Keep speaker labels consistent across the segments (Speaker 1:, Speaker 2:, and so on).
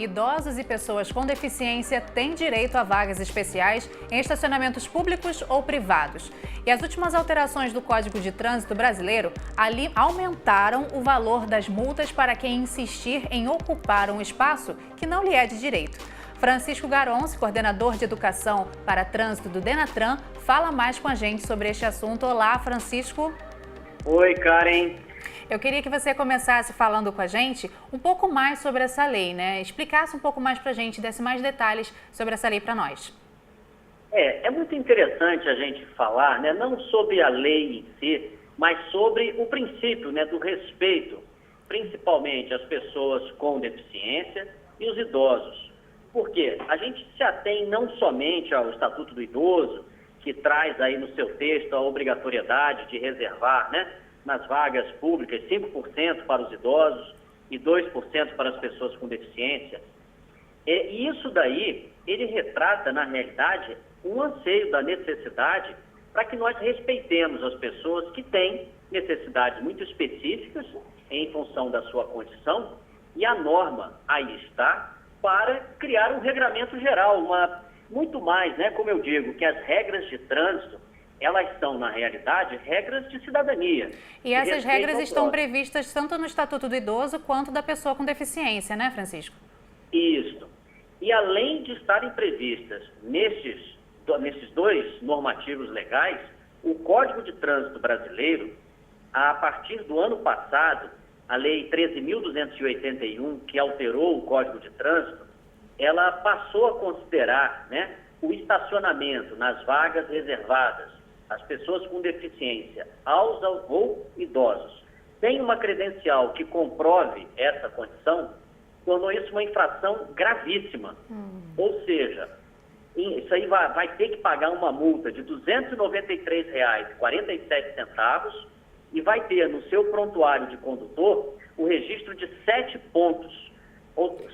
Speaker 1: Idosos e pessoas com deficiência têm direito a vagas especiais em estacionamentos públicos ou privados. E as últimas alterações do Código de Trânsito brasileiro ali aumentaram o valor das multas para quem insistir em ocupar um espaço que não lhe é de direito. Francisco Garonce, coordenador de Educação para Trânsito do Denatran, fala mais com a gente sobre este assunto. Olá, Francisco.
Speaker 2: Oi, Karen.
Speaker 1: Eu queria que você começasse falando com a gente um pouco mais sobre essa lei, né? Explicasse um pouco mais para a gente, desse mais detalhes sobre essa lei para nós.
Speaker 2: É muito interessante a gente falar, né, não sobre a lei em si, mas sobre o princípio, né, do respeito, principalmente às pessoas com deficiência e os idosos. Porque a gente se atém não somente ao Estatuto do Idoso, que traz aí no seu texto a obrigatoriedade de reservar, né, nas vagas públicas 5% para os idosos e 2% para as pessoas com deficiência. E isso daí, ele retrata, na realidade, um anseio da necessidade para que nós respeitemos as pessoas que têm necessidades muito específicas em função da sua condição, e a norma aí está para criar um regramento geral, muito mais, né, como eu digo, que as regras de trânsito, elas são, na realidade, regras de cidadania.
Speaker 1: E essas regras estão previstas tanto no Estatuto do Idoso quanto da pessoa com deficiência, né, Francisco?
Speaker 2: Isso. E além de estarem previstas nesses dois normativos legais, o Código de Trânsito brasileiro, a partir do ano passado, a Lei 13.281, que alterou o Código de Trânsito, ela passou a considerar, né, o estacionamento nas vagas reservadas às pessoas com deficiência, ou idosos, tem uma credencial que comprove essa condição, tornou isso uma infração gravíssima. Ou seja, isso aí vai ter que pagar uma multa de R$ 293,47 e vai ter no seu prontuário de condutor o registro de 7 pontos.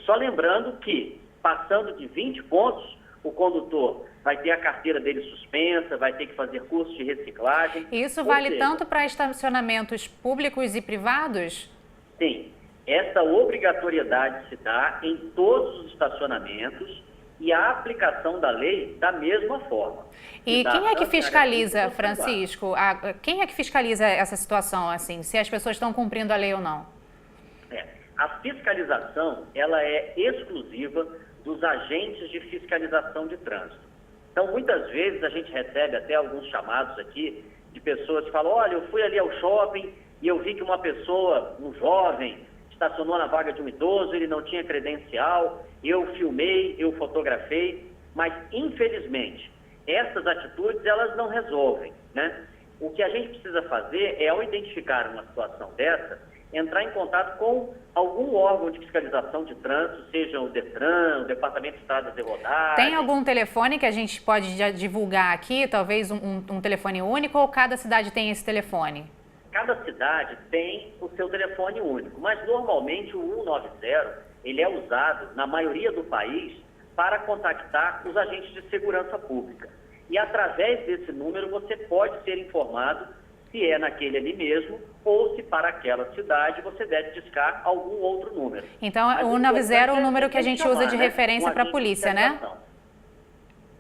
Speaker 2: Só lembrando que, passando de 20 pontos, o condutor vai ter a carteira dele suspensa, vai ter que fazer curso de reciclagem.
Speaker 1: Isso vale tanto para estacionamentos públicos e privados?
Speaker 2: Sim. Essa obrigatoriedade se dá em todos os estacionamentos e a aplicação da lei da mesma forma.
Speaker 1: E quem é que fiscaliza, Francisco? Quem é que fiscaliza essa situação, assim, se as pessoas estão cumprindo a lei ou não?
Speaker 2: A fiscalização, ela é exclusiva dos agentes de fiscalização de trânsito. Então, muitas vezes a gente recebe até alguns chamados aqui de pessoas que falam, olha, eu fui ali ao shopping e eu vi que uma pessoa, um jovem, estacionou na vaga de um idoso, ele não tinha credencial, eu filmei, eu fotografei, mas infelizmente essas atitudes elas não resolvem, né? O que a gente precisa fazer é, ao identificar uma situação dessa, entrar em contato com algum órgão de fiscalização de trânsito, seja o Detran, o Departamento de Estradas de Rodagem.
Speaker 1: Tem algum telefone que a gente pode divulgar aqui, talvez um telefone único, ou cada cidade tem esse telefone?
Speaker 2: Cada cidade tem o seu telefone único, mas normalmente o 190 ele é usado, na maioria do país, para contactar os agentes de segurança pública. E através desse número você pode ser informado se é naquele ali mesmo ou se para aquela cidade você deve discar algum outro número.
Speaker 1: Então, o 190 é o número que a gente usa de referência para a polícia, né?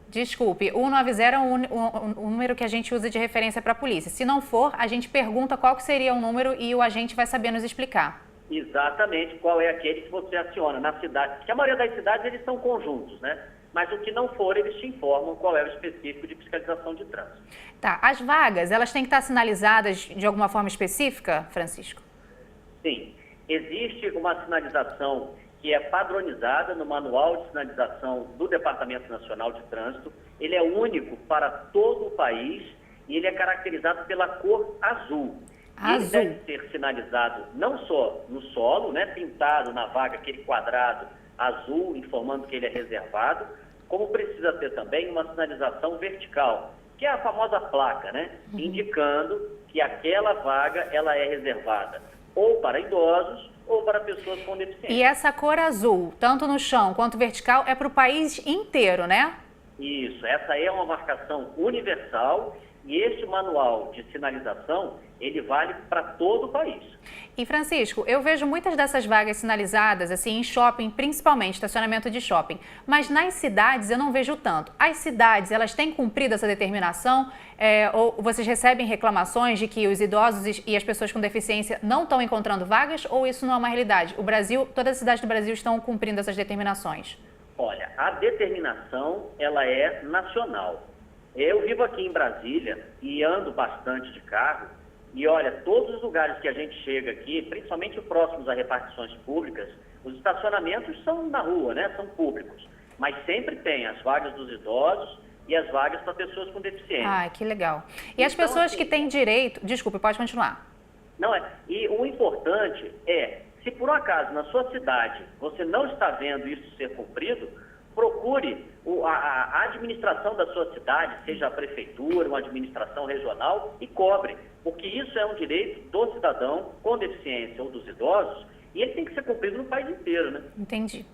Speaker 1: Desculpe, o 190 é o número que a gente usa de referência para a polícia. Se não for, a gente pergunta qual que seria o número e o agente vai saber nos explicar.
Speaker 2: Exatamente, qual é aquele que você aciona na cidade. Porque a maioria das cidades eles são conjuntos, né? Mas o que não for, eles te informam qual é o específico de fiscalização de trânsito.
Speaker 1: Tá, as vagas, elas têm que estar sinalizadas de alguma forma específica, Francisco?
Speaker 2: Sim, existe uma sinalização que é padronizada no Manual de Sinalização do Departamento Nacional de Trânsito. Ele é único para todo o país e ele é caracterizado pela cor azul. Ele deve ser sinalizado não só no solo, né, pintado na vaga, aquele quadrado azul, informando que ele é reservado, como precisa ter também uma sinalização vertical, que é a famosa placa, né, indicando que aquela vaga ela é reservada ou para idosos ou para pessoas com deficiência.
Speaker 1: E essa cor azul, tanto no chão quanto vertical, é para o país inteiro, né?
Speaker 2: Isso, essa é uma marcação universal E esse manual de sinalização, ele vale para todo o país.
Speaker 1: E, Francisco, eu vejo muitas dessas vagas sinalizadas, assim, em shopping, principalmente estacionamento de shopping, mas nas cidades eu não vejo tanto. As cidades, elas têm cumprido essa determinação? Ou vocês recebem reclamações de que os idosos e as pessoas com deficiência não estão encontrando vagas, ou isso não é uma realidade? O Brasil, todas as cidades do Brasil estão cumprindo essas determinações?
Speaker 2: Olha, a determinação, ela é nacional. Eu vivo aqui em Brasília e ando bastante de carro e, olha, todos os lugares que a gente chega aqui, principalmente próximos a repartições públicas, os estacionamentos são na rua, né? São públicos. Mas sempre tem as vagas dos idosos e as vagas para pessoas com deficiência.
Speaker 1: Ah, que legal. E as pessoas que têm direito... Desculpe, pode continuar.
Speaker 2: E o importante é, se por um acaso na sua cidade você não está vendo isso ser cumprido, procure a administração da sua cidade, seja a prefeitura, uma administração regional, e cobre, porque isso é um direito do cidadão com deficiência ou dos idosos, e ele tem que ser cumprido no país inteiro, né?
Speaker 1: Entendi.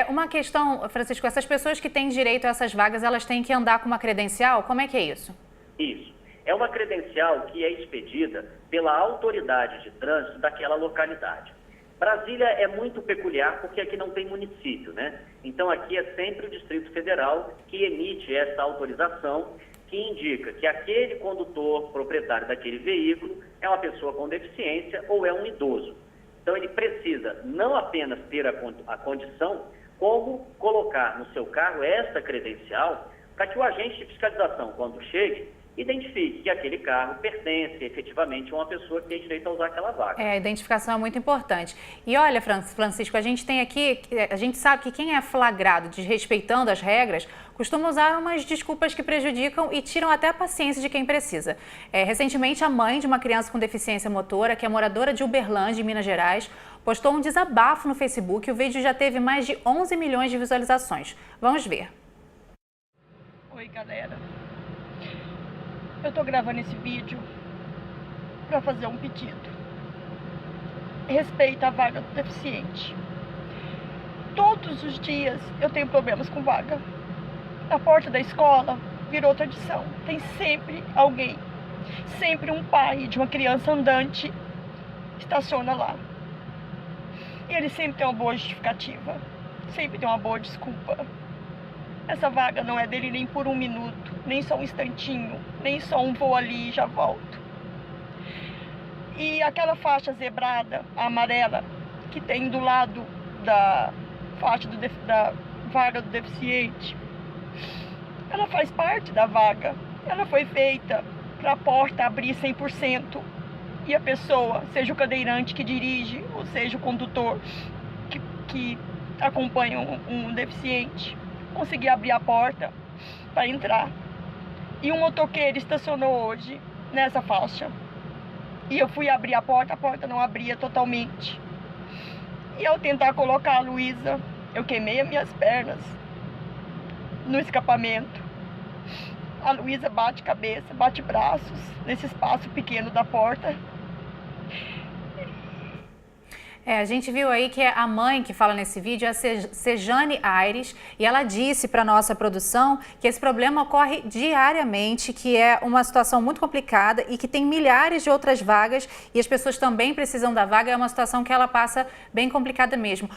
Speaker 1: Uma questão, Francisco, essas pessoas que têm direito a essas vagas, elas têm que andar com uma credencial? Como é que é isso?
Speaker 2: Isso. É uma credencial que é expedida pela autoridade de trânsito daquela localidade. Brasília é muito peculiar porque aqui não tem município, né? Então aqui é sempre o Distrito Federal que emite essa autorização que indica que aquele condutor proprietário daquele veículo é uma pessoa com deficiência ou é um idoso. Então ele precisa não apenas ter a condição, como colocar no seu carro esta credencial para que o agente de fiscalização, quando chegue, identifique que aquele carro pertence efetivamente a uma pessoa que tem direito a usar aquela vaga.
Speaker 1: A identificação é muito importante. E olha, Francisco, a gente tem aqui, a gente sabe que quem é flagrado desrespeitando as regras costuma usar umas desculpas que prejudicam e tiram até a paciência de quem precisa. Recentemente, a mãe de uma criança com deficiência motora, que é moradora de Uberlândia, em Minas Gerais, postou um desabafo no Facebook. O vídeo já teve mais de 11 milhões de visualizações. Vamos ver.
Speaker 3: Oi, galera. Eu tô gravando esse vídeo para fazer um pedido. Respeita a vaga do deficiente. Todos os dias eu tenho problemas com vaga. Na porta da escola virou tradição. Tem sempre alguém, sempre um pai de uma criança andante estaciona lá. E ele sempre tem uma boa justificativa, sempre tem uma boa desculpa. Essa vaga não é dele nem por um minuto, nem só um instantinho, nem só um vou ali e já volto. E aquela faixa zebrada, a amarela, que tem do lado da faixa da vaga do deficiente, ela faz parte da vaga. Ela foi feita para a porta abrir 100% e a pessoa, seja o cadeirante que dirige, ou seja o condutor que acompanha um deficiente, conseguir abrir a porta para entrar. E um motoqueiro estacionou hoje nessa faixa. E eu fui abrir a porta não abria totalmente. E ao tentar colocar a Luísa, eu queimei as minhas pernas no escapamento. A Luísa bate cabeça, bate braços nesse espaço pequeno da porta.
Speaker 1: A gente viu aí que a mãe que fala nesse vídeo é a Sejane Aires, e ela disse para a nossa produção que esse problema ocorre diariamente, que é uma situação muito complicada e que tem milhares de outras vagas e as pessoas também precisam da vaga. É uma situação que ela passa bem complicada mesmo.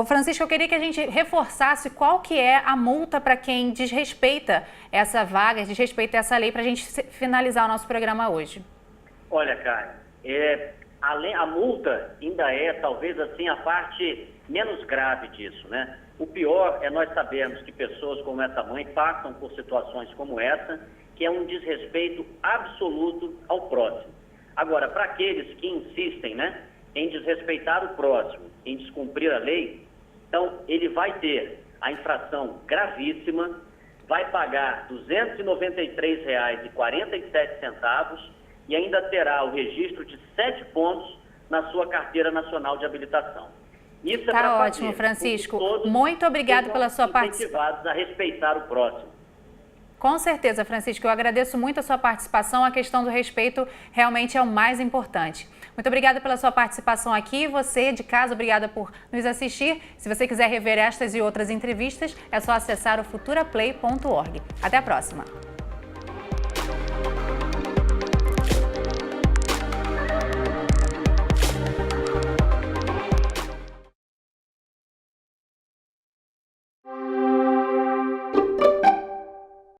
Speaker 1: Francisco, eu queria que a gente reforçasse qual que é a multa para quem desrespeita essa vaga, desrespeita essa lei, para a gente finalizar o nosso programa hoje.
Speaker 2: Olha, cara, a multa ainda é, talvez assim, a parte menos grave disso, né? O pior é nós sabermos que pessoas como essa mãe passam por situações como essa, que é um desrespeito absoluto ao próximo. Agora, para aqueles que insistem, né, em desrespeitar o próximo, em descumprir a lei, então ele vai ter a infração gravíssima, vai pagar R$ 293,47 e ainda terá o registro de 7 pontos na sua carteira nacional de habilitação. Isso
Speaker 1: tá ótimo, Francisco. Muito obrigado pela sua participação.
Speaker 2: Incentivados a respeitar o próximo.
Speaker 1: Com certeza, Francisco. Eu agradeço muito a sua participação. A questão do respeito realmente é o mais importante. Muito obrigada pela sua participação aqui. Você de casa, obrigada por nos assistir. Se você quiser rever estas e outras entrevistas, é só acessar o futuraplay.org. Até a próxima.